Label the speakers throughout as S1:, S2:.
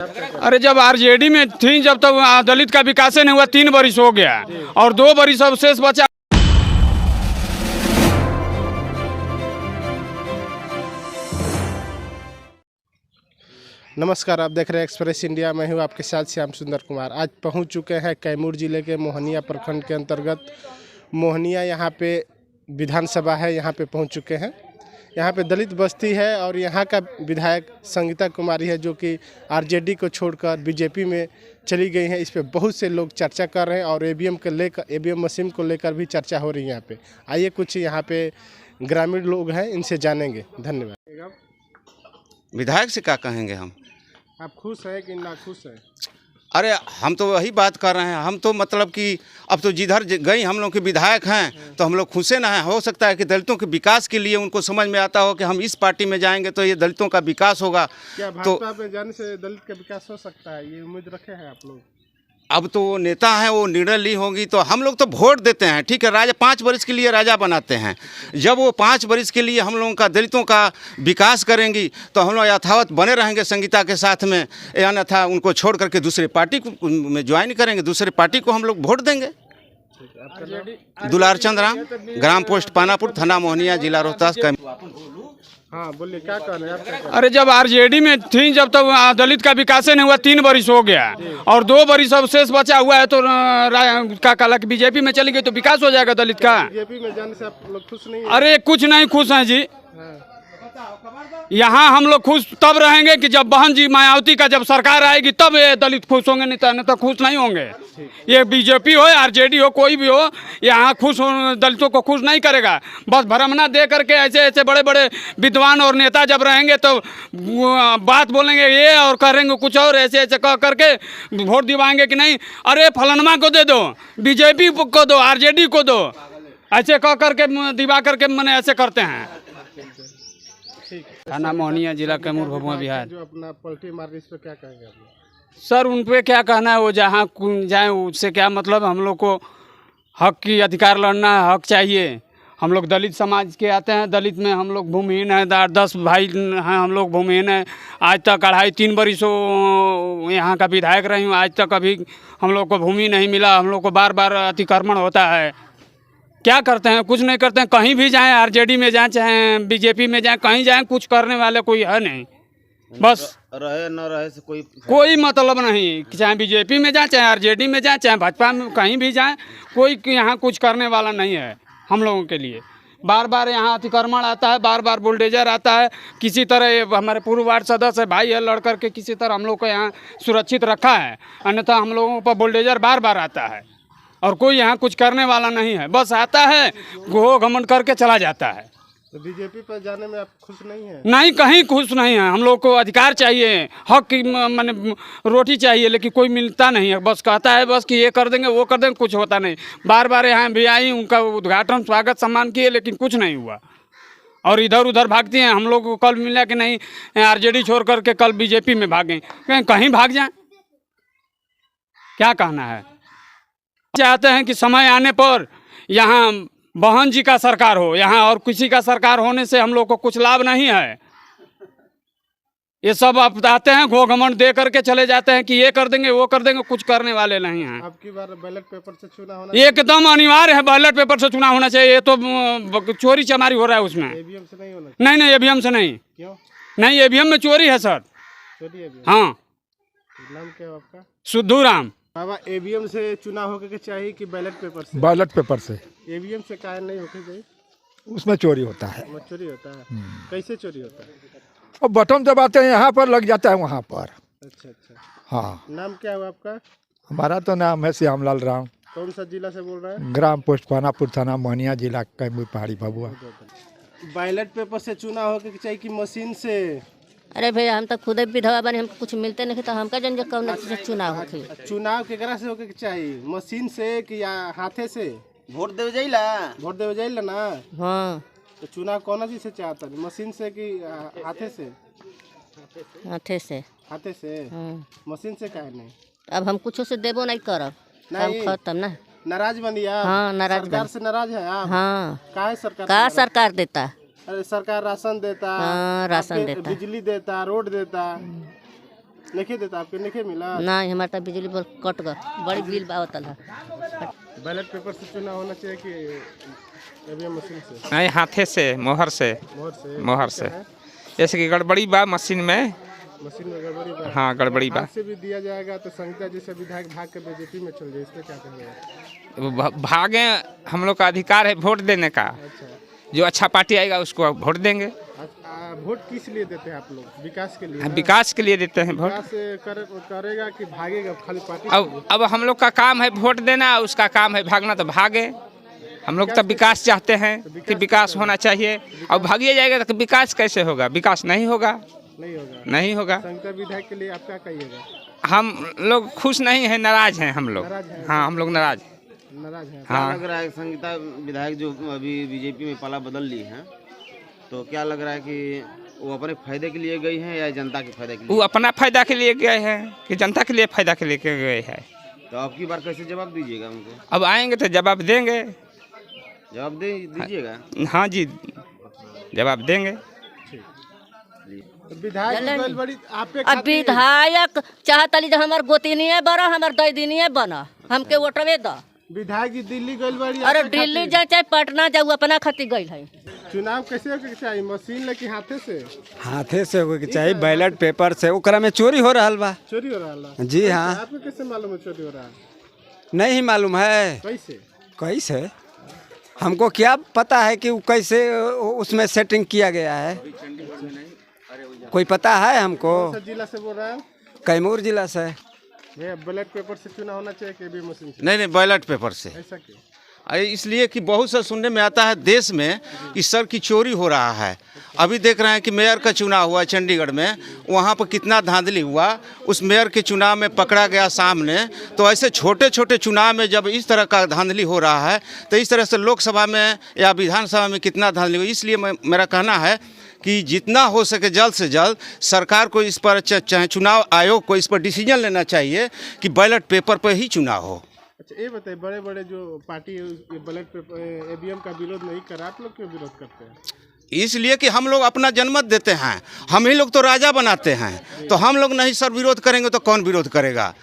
S1: अरे जब आरजेडी में थी जब तक दलित का विकास नहीं हुआ, 3 बरिस हो गया और 2 बरिस अब शेष बचा।
S2: नमस्कार, आप देख रहे हैं एक्सप्रेस इंडिया। मैं हूं आपके साथ श्याम सुंदर कुमार। आज पहुंच चुके हैं कैमूर जिले के मोहनिया प्रखंड के अंतर्गत मोहनिया। यहां पे विधानसभा है, यहां पे पहुंच चुके हैं। यहां पे दलित बस्ती है और यहां का विधायक संगीता कुमारी है जो कि आरजेडी को छोड़कर बीजेपी में चली गई हैं। इस पे बहुत से लोग चर्चा कर रहे हैं और ईवीएम मशीन को लेकर भी चर्चा हो रही है यहाँ पे। आइए कुछ यहाँ पे ग्रामीण लोग हैं, इनसे जानेंगे। धन्यवाद।
S3: विधायक से क्या कहेंगे हम?
S2: आप खुश हैं कि ना खुश हैं?
S3: अरे हम तो वही बात कर रहे हैं। हम तो मतलब कि अब तो जिधर गई हम लोग के विधायक हैं तो हम लोग खुशे ना हैं। हो सकता है कि दलितों के विकास के लिए उनको समझ में आता हो कि हम इस पार्टी में जाएंगे तो ये दलितों का विकास होगा।
S2: क्या भाजपा में जाने से दलित का विकास हो सकता है, ये उम्मीद रखे हैं आप लोग?
S3: अब तो वो नेता हैं, वो निर्णय ली होगी तो हम लोग तो वोट देते हैं, ठीक है। राजा 5 वर्ष के लिए राजा बनाते हैं। जब वो 5 वर्ष के लिए हम लोगों का दलितों का विकास करेंगी तो हम लोग यथावत बने रहेंगे संगीता के साथ में, अन्यथा उनको छोड़ करके दूसरे पार्टी में ज्वाइन करेंगे, दूसरे पार्टी को हम लोग वोट देंगे। दुलार चंद राम, ग्राम पोस्ट पानापुर, थाना मोहनिया, जिला रोहतास।
S2: हाँ बोलिए, क्या कर रहे हैं आप? क्या कर रहे
S1: अरे जब आरजेडी में थी जब तक दलित का विकास नहीं हुआ, 3 बरिस हो गया और 2 बरिस अब शेष बचा हुआ है। तो क्या कहा कि बीजेपी में चली गई तो विकास हो जाएगा दलित का।
S2: बीजेपी में जाने से आप लोग खुश नहीं हैं?
S1: अरे कुछ नहीं खुश हैं जी।
S2: हाँ।
S1: यहाँ हम लोग खुश तब रहेंगे कि जब बहन जी मायावती का जब सरकार आएगी तब ये दलित खुश होंगे, नहीं तो खुश नहीं होंगे। ये बीजेपी हो आरजेडी हो कोई भी हो, यहाँ दलितों को खुश नहीं करेगा। बस भरमना दे करके ऐसे ऐसे बड़े बड़े विद्वान और नेता जब रहेंगे तो बात बोलेंगे ये और करेंगे कुछ और, ऐसे ऐसे कह करके वोट दिवाएंगे कि नहीं अरे फलनमा को दे दो, बीजेपी को दो, आरजेडी को दो, ऐसे कह करके दिवा करके मैंने ऐसे करते हैं। थाना मोहनिया, जिला कैमूर, भभुआ, बिहार।
S2: जो अपना पलटी मार रही, इस पर क्या कहेंगे आप लोग?
S1: सर उन पे क्या कहना है, वो जहाँ जाए उससे क्या मतलब। हम लोग को हक की अधिकार लड़ना है, हक चाहिए। हम लोग दलित समाज के आते हैं, दलित में हम लोग भूमिहीन हैं, 10 भाई हैं, हम लोग भूमिहीन हैं। आज तक 2.5-3 बरिस यहाँ का विधायक रही हूँ, आज तक अभी हम लोग को भूमि नहीं मिला। हम लोग को बार बार अतिक्रमण होता है। क्या करते हैं? कुछ नहीं करते हैं। कहीं भी जाएं, आरजेडी में जाएं चाहे बीजेपी में जाएं, कहीं जाएं, कुछ करने वाले कोई है नहीं। बस
S3: रहे न रहे से
S1: कोई मतलब नहीं। चाहे बीजेपी में जाएं, चाहे आरजेडी में जाएं, चाहे भाजपा में, कहीं भी जाएं, कोई यहाँ कुछ करने वाला नहीं है हम लोगों के लिए। बार बार यहाँ अतिक्रमण आता है, बार बार बुलडोजर आता है। किसी तरह हमारे पूर्व वार्ड सदस्य भाई है, लड़ करके किसी तरह हम लोग को यहाँ सुरक्षित रखा है, अन्यथा हम लोगों पर बुलडोजर बार बार आता है और कोई यहाँ कुछ करने वाला नहीं है। बस आता है, घो घमंड करके चला जाता है।
S2: तो बीजेपी पर जाने में आप खुश नहीं हैं?
S1: नहीं, कहीं खुश नहीं है। हम लोग को अधिकार चाहिए, हक की माने रोटी चाहिए, लेकिन कोई मिलता नहीं है। बस कहता है बस कि ये कर देंगे वो कर देंगे, कुछ होता नहीं। बार बार यहाँ भी आई, उनका उद्घाटन स्वागत सम्मान किए, लेकिन कुछ नहीं हुआ और इधर उधर भागती हैं। हम लोग को कल मिला कि नहीं आरजेडी छोड़ करके कल बीजेपी में भागें, कहीं भाग जाएं। क्या कहना है? चाहते हैं कि समय आने पर यहाँ बहन जी का सरकार हो यहाँ, और किसी का सरकार होने से हम लोग को कुछ लाभ नहीं है। ये सब आप आते हैं, घो घमंड दे करके चले जाते हैं कि ये कर देंगे वो कर देंगे, कुछ करने वाले नहीं हैं।
S2: अब की बार बैलेट पेपर से चुना होना
S1: एकदम अनिवार्य है, बैलेट पेपर से चुनाव होना चाहिए। ये तो चोरी चमारी हो रहा है उसमें।
S2: ईवीएम से नहीं होना?
S1: नहीं, ईवीएम से नहीं।
S2: क्यों
S1: नहीं, ईवीएम में चोरी है सर।
S2: चोरी है?
S1: हाँ।
S2: नाम क्या है आपका?
S1: सुद्धू राम।
S2: बाबा, ईवीएम से चुनाव होके चाहिए कि बैलेट पेपर से?
S4: बैलेट पेपर से।
S2: ईवीएम से काहे नहीं होके चाहिए?
S4: उसमें चोरी होता है।
S2: चोरी होता है? कैसे चोरी होता है?
S4: और बटन दबाते हैं, यहाँ पर लग जाता है वहाँ पर।
S2: अच्छा अच्छा।
S4: हाँ।
S2: नाम क्या हुआ आपका?
S4: हमारा तो नाम है श्यामलाल राम।
S2: कौन सा जिला से बोल रहे हैं?
S4: ग्राम पोस्ट पानापुर, थाना मोहनिया, जिला कैमूर, पहाड़ी, भभुआ।
S2: बैलेट पेपर से चुनाव होके चाहिए कि मशीन से?
S5: अरे भैया, हम तो खुद विधवा बने, हमको कुछ मिलते नहीं तो हमका जन कौन चुनाव होके?
S2: चुनाव केकरा से होके चाहिए, मशीन से कि या हाथे से?
S3: वोट देवे जाइला।
S2: वोट देवे जाइला ना।
S5: हाँ।
S2: तो चुनाव कौन चीज से चाहता है, मशीन से कि हाथे से?
S5: हाथे से।
S2: हाथे से?
S5: हाँ।
S2: मशीन से काहे नहीं?
S5: अब हम कुछ से देबो नहीं करब, हम खत्म ना।
S2: नाराज बनी आप?
S5: हाँ, नाराज
S2: सरकार से नाराज है आप?
S5: हाँ।
S2: काहे सरकार?
S5: का सरकार देता?
S2: अरे सरकार राशन देता,
S5: हाँ, राशन
S2: आपके
S5: देता,
S2: बिजली देता, रोड देता, नहीं देता आपके, नहीं मिला?
S5: नहीं, हमारा तो बिजली बिल कट गया, बड़ी बिल आवत है।
S2: बैलेट पेपर से चुनाव होना चाहिए कि ईवीएम मशीन से?
S6: नहीं, हाथे से, मोहर से। मोहर से जैसे कि गड़बड़ी बा मशीन में
S2: गड़बड़ी बा।
S6: हाँ, गड़बड़ी बा।
S2: हाथ से भी दिया जाएगा तो संगीता जैसे विधायक भाग के बीजेपी में चल जाए, इसमें क्या कहेंगे?
S6: भागे, हम लोग का अधिकार है वोट देने का।
S2: अच्छा,
S6: जो अच्छा पार्टी आएगा उसको वोट देंगे।
S2: वोट किस लिए देते हैं आप लोग? विकास के लिए?
S6: विकास के लिए देते हैं वोट।
S2: विकास करेगा कि भागेगा खाली पार्टी?
S6: अब हम लोग का काम है वोट देना, उसका काम है भागना, तो भागे। हम लोग तो विकास चाहते हैं कि विकास होना चाहिए। अब भागिए जाएगा तो विकास कैसे होगा? विकास नहीं होगा, नहीं होगा।
S2: संगीता विधायक के लिए आप क्या कहिएगा?
S6: हम लोग खुश नहीं हैं, नाराज हैं हम लोग। हाँ, हम लोग नाराज हैं।
S3: हाँ, लग रहा है संगीता विधायक जो अभी बीजेपी में पाला बदल ली है, तो क्या लग रहा है कि वो अपने फायदे के लिए गई हैं या जनता के फायदे के लिए?
S6: वो अपना फायदा के लिए गए हैं कि जनता के लिए फायदा के लिए गए हैं।
S3: तो अब की बार कैसे जवाब दीजिएगा उनको?
S6: अब आएंगे तो जवाब देंगे।
S3: जवाब दीजिएगा?
S6: हाँ जी, जवाब देंगे।
S5: अब विधायक चाहतली जो हमार गोतिनिए बना, हमार दैदिनिए बना, हमके वोटवे द।
S2: विधायक जी दिल्ली गइल बड़ी?
S5: अरे दिल्ली जाए चाहे पटना जाऊ, अपना खातिर गइल है।
S2: चुनाव कैसे होके चाहिए? मशीन लेके हाथे से?
S7: हाथे से होके चाहिए, बैलेट पेपर से। ओकरा में चोरी हो रहा बा।
S2: चोरी हो रहा है?
S7: जी हाँ।
S2: आपको कैसे मालूम है चोरी हो रहा है?
S7: नहीं मालूम है।
S2: कैसे?
S7: कैसे? हमको क्या पता है कि कैसे उसमें सेटिंग किया गया है? कोई पता है हमको?
S2: कौन सा जिला से बोल रहा है?
S7: कैमूर जिला से।
S2: बैलेट पेपर से चुनाव होना चाहिए कि ईवीएम मशीन से?
S3: नहीं, बैलेट पेपर से।
S2: ऐसा क्यों?
S3: इसलिए कि बहुत सा सुनने में आता है देश में कि सर की चोरी हो रहा है। अभी देख रहे हैं कि मेयर का चुनाव हुआ चंडीगढ़ में, वहाँ पर कितना धांधली हुआ। उस मेयर के चुनाव में पकड़ा गया सामने। तो ऐसे छोटे छोटे चुनाव में जब इस तरह का धांधली हो रहा है, तो इस तरह से लोकसभा में या विधानसभा में कितना धांधली हो। इसलिए मेरा कहना है कि जितना हो सके जल्द से जल्द सरकार को इस पर, चाहे चुनाव आयोग को इस पर डिसीजन लेना चाहिए कि बैलेट पेपर पर ही चुनाव हो।
S2: अच्छा, ये बताइए, बड़े बड़े जो पार्टी बैलेट पेपर ईवीएम का विरोध नहीं कर रहा, आप लोग क्यों विरोध करते हैं?
S3: इसलिए कि हम लोग अपना जनमत देते हैं, हम ही लोग तो राजा बनाते हैं। तो हम लोग नहीं सर विरोध करेंगे तो कौन विरोध करेगा?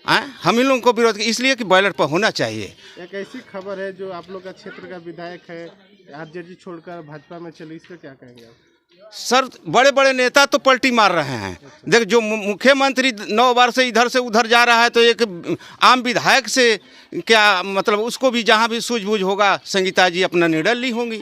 S3: हम ही लोगों को विरोध, इसलिए कि बैलेट पर होना चाहिए।
S2: एक ऐसी खबर है जो आप लोग का क्षेत्र का विधायक है आरजेडी छोड़कर भाजपा में चली, इस पर क्या कहेंगे आप?
S3: सर, बड़े बड़े नेता तो पलटी मार रहे हैं। देख, जो मुख्यमंत्री 9 बार से इधर से उधर जा रहा है, तो एक आम विधायक से क्या मतलब? उसको भी जहाँ भी सूझबूझ होगा संगीता जी अपना निर्णय ली होंगी।